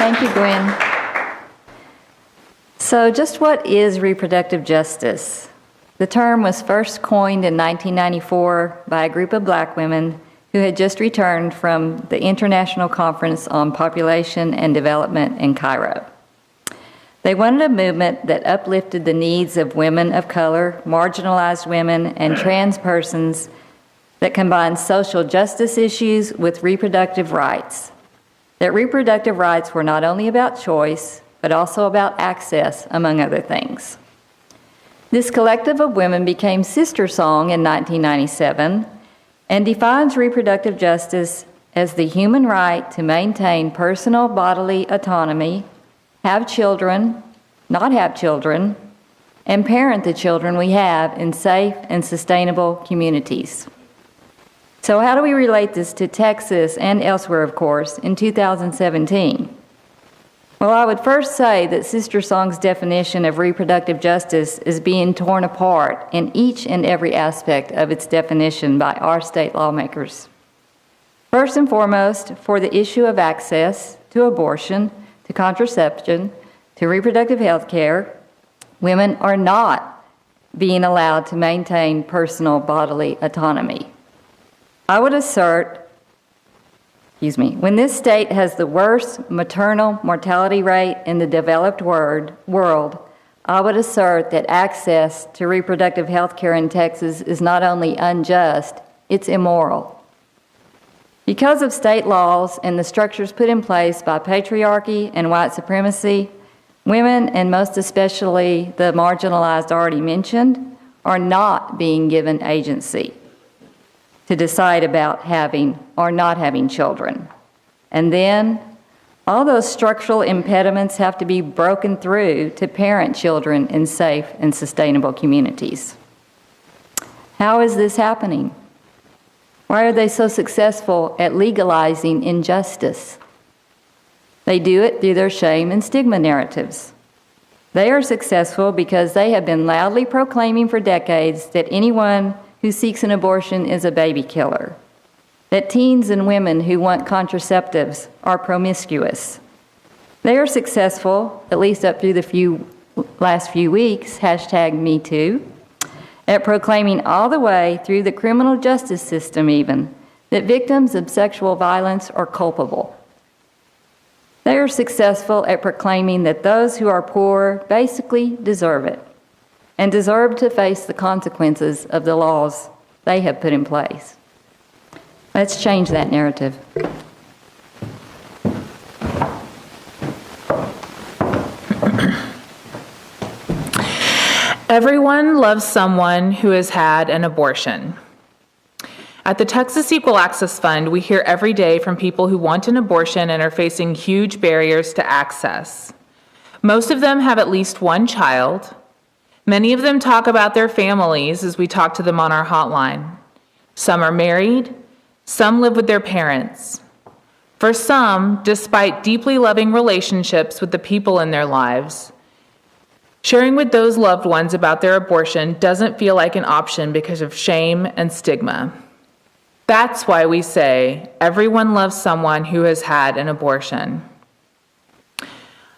Thank you, Gwen. So just what is reproductive justice? The term was first coined in 1994 by a group of black women who had just returned from the International Conference on Population and Development in Cairo. They wanted a movement that uplifted the needs of women of color, marginalized women, and trans persons that combined social justice issues with reproductive rights. That reproductive rights were not only about choice, but also about access, among other things. This collective of women became Sister Song in 1997 and defines reproductive justice as the human right to maintain personal bodily autonomy, have children, not have children, and parent the children we have in safe and sustainable communities. So how do we relate this to Texas and elsewhere, of course, in 2017? Well, I would first say that Sister Song's definition of reproductive justice is being torn apart in each and every aspect of its definition by our state lawmakers. First and foremost, for the issue of access to abortion, to contraception, to reproductive health care, women are not being allowed to maintain personal bodily autonomy. I would assert, when this state has the worst maternal mortality rate in the developed world, I would assert that access to reproductive health care in Texas is not only unjust, it's immoral. Because of state laws and the structures put in place by patriarchy and white supremacy, women, and most especially the marginalized already mentioned, are not being given agency to decide about having or not having children. And then all those structural impediments have to be broken through to parent children in safe and sustainable communities. How is this happening? Why are they so successful at legalizing injustice? They do it through their shame and stigma narratives. They are successful because they have been loudly proclaiming for decades that anyone who seeks an abortion is a baby killer, that teens and women who want contraceptives are promiscuous. They are successful, at least up through the last few weeks, #MeToo, at proclaiming all the way through the criminal justice system even, that victims of sexual violence are culpable. They are successful at proclaiming that those who are poor basically deserve it, and deserve to face the consequences of the laws they have put in place. Let's change that narrative. Everyone loves someone who has had an abortion. At the Texas Equal Access Fund, we hear every day from people who want an abortion and are facing huge barriers to access. Most of them have at least one child. Many of them talk about their families as we talk to them on our hotline. Some are married, some live with their parents. For some, despite deeply loving relationships with the people in their lives, sharing with those loved ones about their abortion doesn't feel like an option because of shame and stigma. That's why we say everyone loves someone who has had an abortion.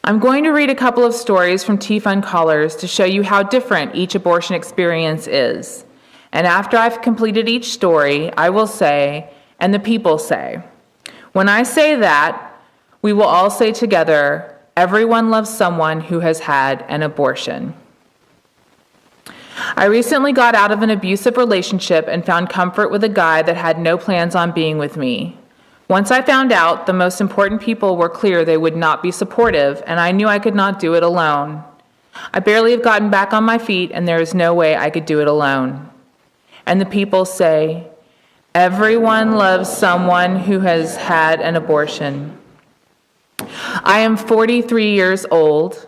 I'm going to read a couple of stories from T-Fund callers to show you how different each abortion experience is. And after I've completed each story, I will say, and the people say. When I say that, we will all say together, everyone loves someone who has had an abortion. I recently got out of an abusive relationship and found comfort with a guy that had no plans on being with me. Once I found out, the most important people were clear they would not be supportive, and I knew I could not do it alone. I barely have gotten back on my feet, and there is no way I could do it alone. And the people say, everyone loves someone who has had an abortion. I am 43 years old,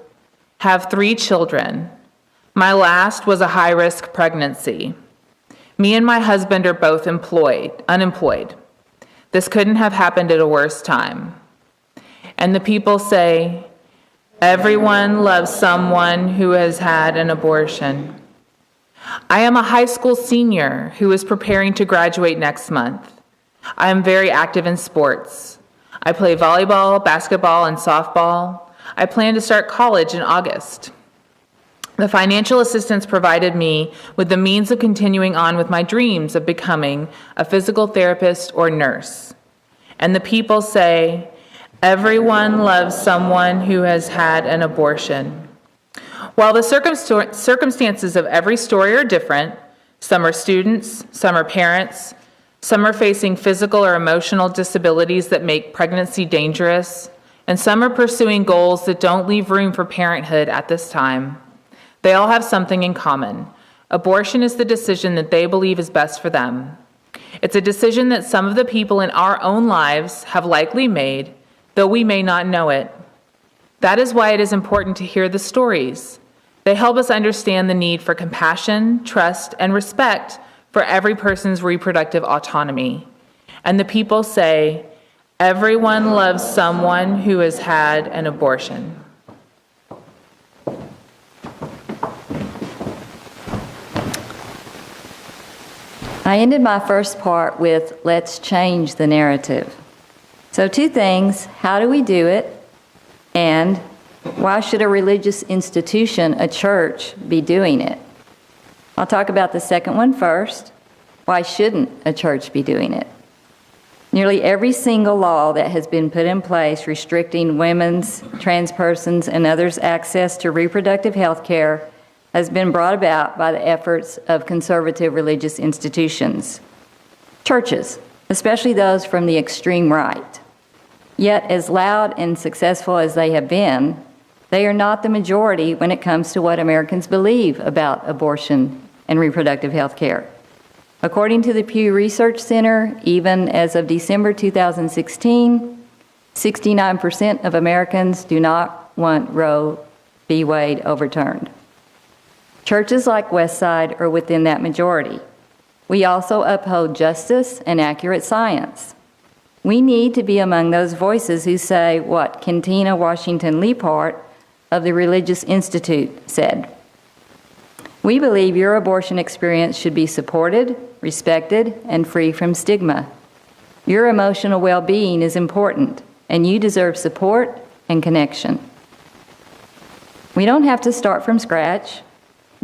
have 3 children. My last was a high-risk pregnancy. Me and my husband are both unemployed. This couldn't have happened at a worse time. And the people say, everyone loves someone who has had an abortion. I am a high school senior who is preparing to graduate next month. I am very active in sports. I play volleyball, basketball, and softball. I plan to start college in August. The financial assistance provided me with the means of continuing on with my dreams of becoming a physical therapist or nurse. And the people say, everyone loves someone who has had an abortion. While the circumstances of every story are different, some are students, some are parents, some are facing physical or emotional disabilities that make pregnancy dangerous, and some are pursuing goals that don't leave room for parenthood at this time. They all have something in common. Abortion is the decision that they believe is best for them. It's a decision that some of the people in our own lives have likely made, though we may not know it. That is why it is important to hear the stories. They help us understand the need for compassion, trust, and respect for every person's reproductive autonomy. And the people say, everyone loves someone who has had an abortion. I ended my first part with, let's change the narrative. So 2 things, how do we do it? And why should a religious institution, a church, be doing it? I'll talk about the second one first. Why shouldn't a church be doing it? Nearly every single law that has been put in place restricting women's, trans persons, and others' access to reproductive health care has been brought about by the efforts of conservative religious institutions. Churches, especially those from the extreme right. Yet, as loud and successful as they have been, they are not the majority when it comes to what Americans believe about abortion and reproductive health care. According to the Pew Research Center, even as of December 2016, 69% of Americans do not want Roe v. Wade overturned. Churches like Westside are within that majority. We also uphold justice and accurate science. We need to be among those voices who say what Kentina Washington Leapart of the Religious Institute said. We believe your abortion experience should be supported, respected, and free from stigma. Your emotional well-being is important, and you deserve support and connection. We don't have to start from scratch.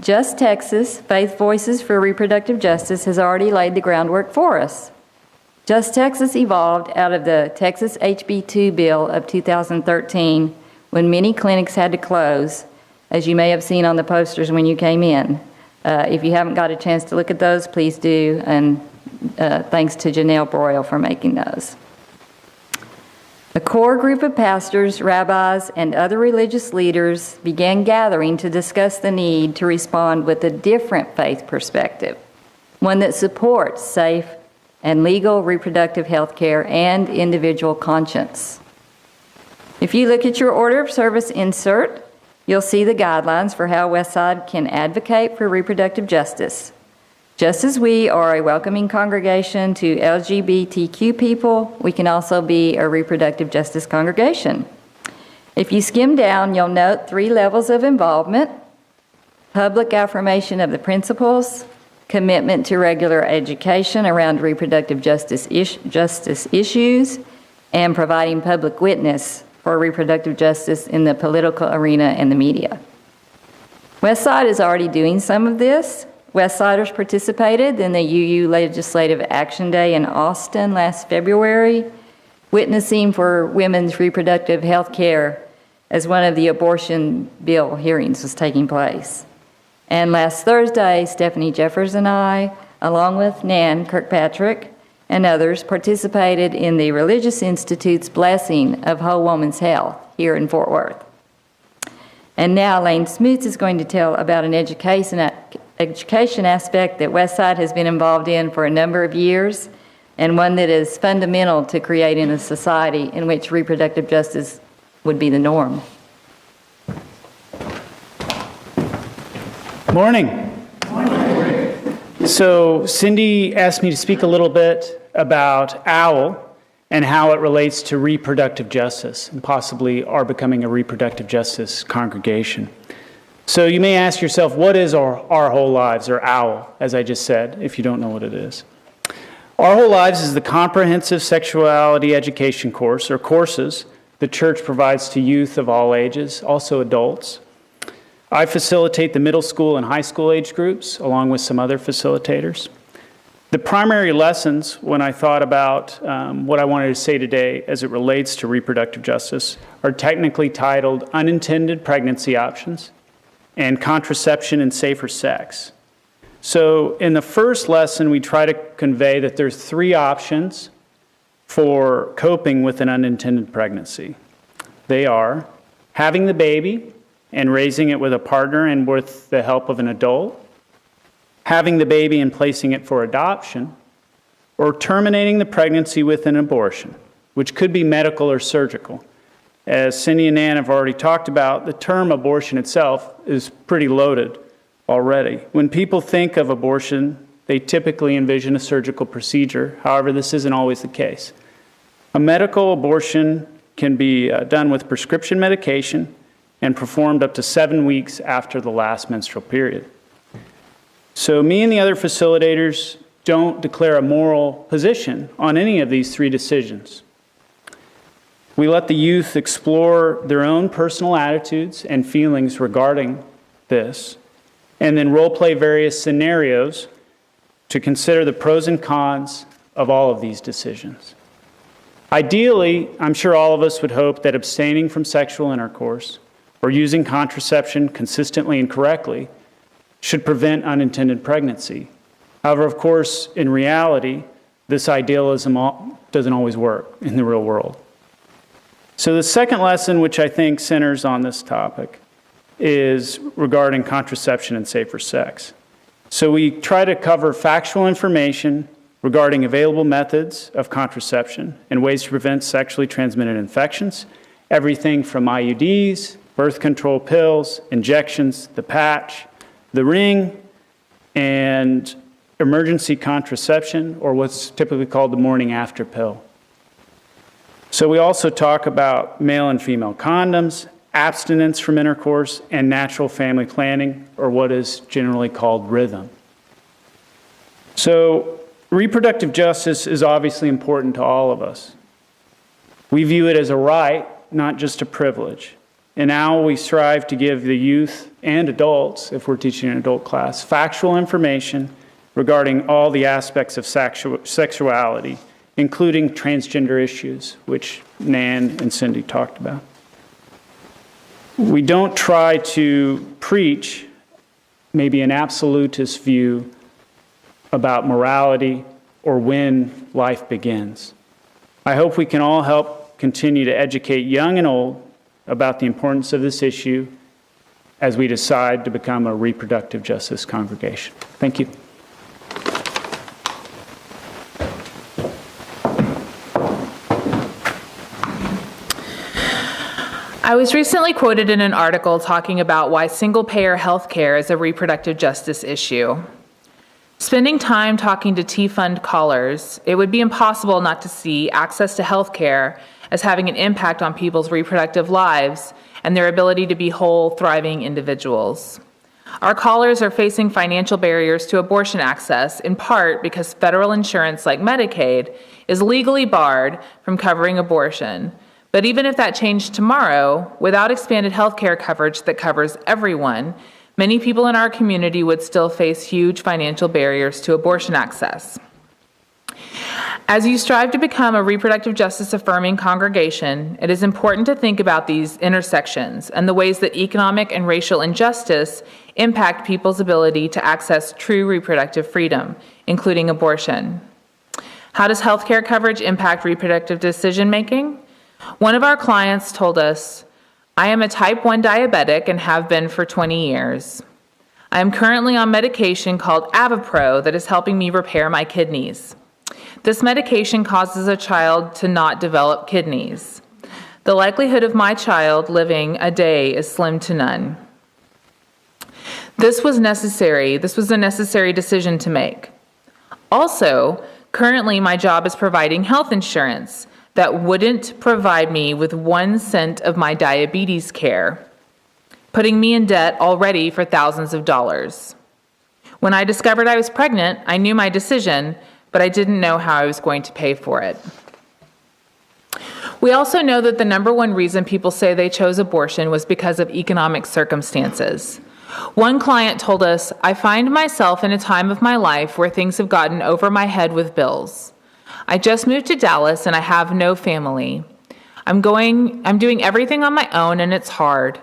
Just Texas, Faith Voices for Reproductive Justice has already laid the groundwork for us. Just Texas evolved out of the Texas HB2 bill of 2013 when many clinics had to close, as you may have seen on the posters when you came in. If you haven't got a chance to look at those, please do, and thanks to Janelle Broyle for making those. A core group of pastors, rabbis, and other religious leaders began gathering to discuss the need to respond with a different faith perspective, one that supports safe and legal reproductive health care and individual conscience. If you look at your order of service insert, you'll see the guidelines for how Westside can advocate for reproductive justice. Just as we are a welcoming congregation to LGBTQ people, we can also be a reproductive justice congregation. If you skim down, you'll note 3 levels of involvement: public affirmation of the principles, commitment to regular education around reproductive justice issues, and providing public witness for reproductive justice in the political arena and the media. Westside is already doing some of this. Westsiders participated in the UU Legislative Action Day in Austin last February, witnessing for women's reproductive health care as one of the abortion bill hearings was taking place. And last Thursday, Stephanie Jeffers and I, along with Nan Kirkpatrick and others, participated in the Religious Institute's blessing of Whole Woman's Health here in Fort Worth. And now Lane Smutz is going to tell about an education aspect that Westside has been involved in for a number of years, and one that is fundamental to creating a society in which reproductive justice would be the norm. Morning. Morning. So Cindy asked me to speak a little bit about OWL and how it relates to reproductive justice and possibly our becoming a reproductive justice congregation. So you may ask yourself, what is our whole lives, or OWL, as I just said, if you don't know what it is? Our Whole Lives is the comprehensive sexuality education course, or courses, the church provides to youth of all ages, also adults. I facilitate the middle school and high school age groups, along with some other facilitators. The primary lessons, when I thought about what I wanted to say today as it relates to reproductive justice, are technically titled Unintended Pregnancy Options and Contraception and Safer Sex. So in the first lesson, we try to convey that there's 3 options for coping with an unintended pregnancy. They are having the baby and raising it with a partner and with the help of an adult, having the baby and placing it for adoption, or terminating the pregnancy with an abortion, which could be medical or surgical. As Cindy and Nan have already talked about, the term abortion itself is pretty loaded already. When people think of abortion, they typically envision a surgical procedure. However, this isn't always the case. A medical abortion can be done with prescription medication and performed up to 7 weeks after the last menstrual period. So me and the other facilitators don't declare a moral position on any of these 3 decisions. We let the youth explore their own personal attitudes and feelings regarding this, and then role-play various scenarios to consider the pros and cons of all of these decisions. Ideally, I'm sure all of us would hope that abstaining from sexual intercourse or using contraception consistently and correctly should prevent unintended pregnancy. However, of course, in reality, this idealism doesn't always work in the real world. So the second lesson, which I think centers on this topic, is regarding contraception and safer sex. So we try to cover factual information regarding available methods of contraception and ways to prevent sexually transmitted infections, everything from IUDs, birth control pills, injections, the patch, the ring, and emergency contraception, or what's typically called the morning after pill. So we also talk about male and female condoms, abstinence from intercourse, and natural family planning, or what is generally called rhythm. So reproductive justice is obviously important to all of us. We view it as a right, not just a privilege. In OWL, we strive to give the youth and adults, if we're teaching an adult class, factual information regarding all the aspects of sexuality, including transgender issues, which Nan and Cindy talked about. We don't try to preach maybe an absolutist view about morality or when life begins. I hope we can all help continue to educate young and old about the importance of this issue as we decide to become a reproductive justice congregation. Thank you. I was recently quoted in an article talking about why single-payer health care is a reproductive justice issue. Spending time talking to T-Fund callers, it would be impossible not to see access to health care as having an impact on people's reproductive lives and their ability to be whole, thriving individuals. Our callers are facing financial barriers to abortion access, in part because federal insurance like Medicaid is legally barred from covering abortion. But even if that changed tomorrow, without expanded health care coverage that covers everyone, many people in our community would still face huge financial barriers to abortion access. As you strive to become a reproductive justice affirming congregation, it is important to think about these intersections and the ways that economic and racial injustice impact people's ability to access true reproductive freedom, including abortion. How does healthcare coverage impact reproductive decision making? One of our clients told us, "I am a type 1 diabetic and have been for 20 years. I am currently on medication called Avapro that is helping me repair my kidneys. This medication causes a child to not develop kidneys. The likelihood of my child living a day is slim to none." This was a necessary decision to make. Also, currently my job is providing health insurance that wouldn't provide me with 1 cent of my diabetes care, putting me in debt already for thousands of dollars. When I discovered I was pregnant, I knew my decision, but I didn't know how I was going to pay for it. We also know that the number one reason people say they chose abortion was because of economic circumstances. One client told us, "I find myself in a time of my life where things have gotten over my head with bills. I just moved to Dallas and I have no family. I'm doing everything on my own and it's hard.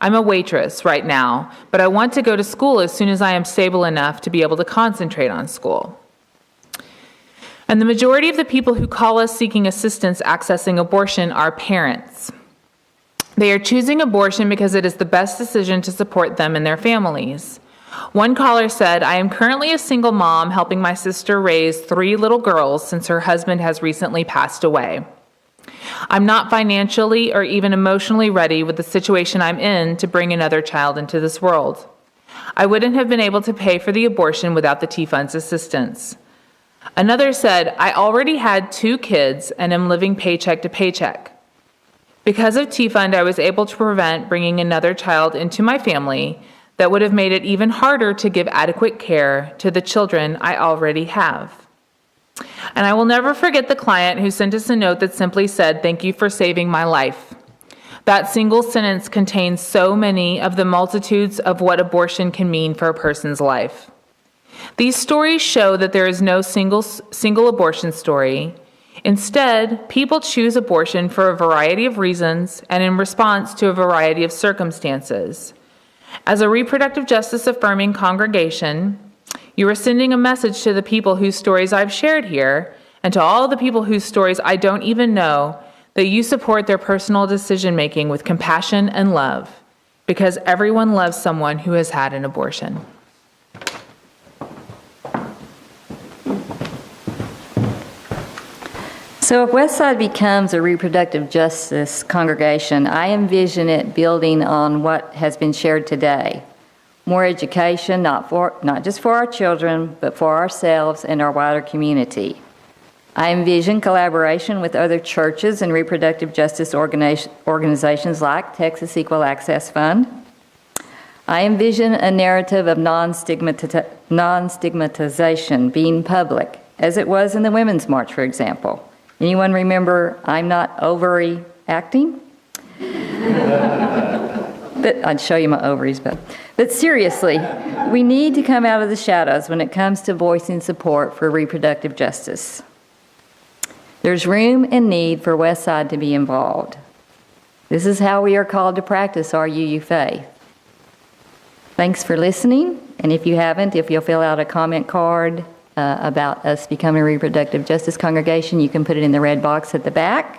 I'm a waitress right now, but I want to go to school as soon as I am stable enough to be able to concentrate on school." And the majority of the people who call us seeking assistance accessing abortion are parents. They are choosing abortion because it is the best decision to support them and their families. One caller said, "I am currently a single mom helping my sister raise 3 little girls since her husband has recently passed away. I'm not financially or even emotionally ready with the situation I'm in to bring another child into this world. I wouldn't have been able to pay for the abortion without the T-Fund's assistance." Another said, "I already had 2 kids and am living paycheck to paycheck. Because of T-Fund, I was able to prevent bringing another child into my family that would have made it even harder to give adequate care to the children I already have." And I will never forget the client who sent us a note that simply said, "Thank you for saving my life." That single sentence contains so many of the multitudes of what abortion can mean for a person's life. These stories show that there is no single abortion story. Instead, people choose abortion for a variety of reasons and in response to a variety of circumstances. As a reproductive justice affirming congregation, you are sending a message to the people whose stories I've shared here and to all the people whose stories I don't even know that you support their personal decision making with compassion and love, because everyone loves someone who has had an abortion. So if Westside becomes a reproductive justice congregation, I envision it building on what has been shared today. More education, not just for our children, but for ourselves and our wider community. I envision collaboration with other churches and reproductive justice organizations like Texas Equal Access Fund. I envision a narrative of non-stigmatization being public, as it was in the Women's March, for example. Anyone remember "I'm not overreacting"? But I'd show you my ovaries, but seriously, we need to come out of the shadows when it comes to voicing support for reproductive justice. There's room and need for Westside to be involved. This is how we are called to practice our UU faith. Thanks for listening, and if you'll fill out a comment card about us becoming a reproductive justice congregation, you can put it in the red box at the back.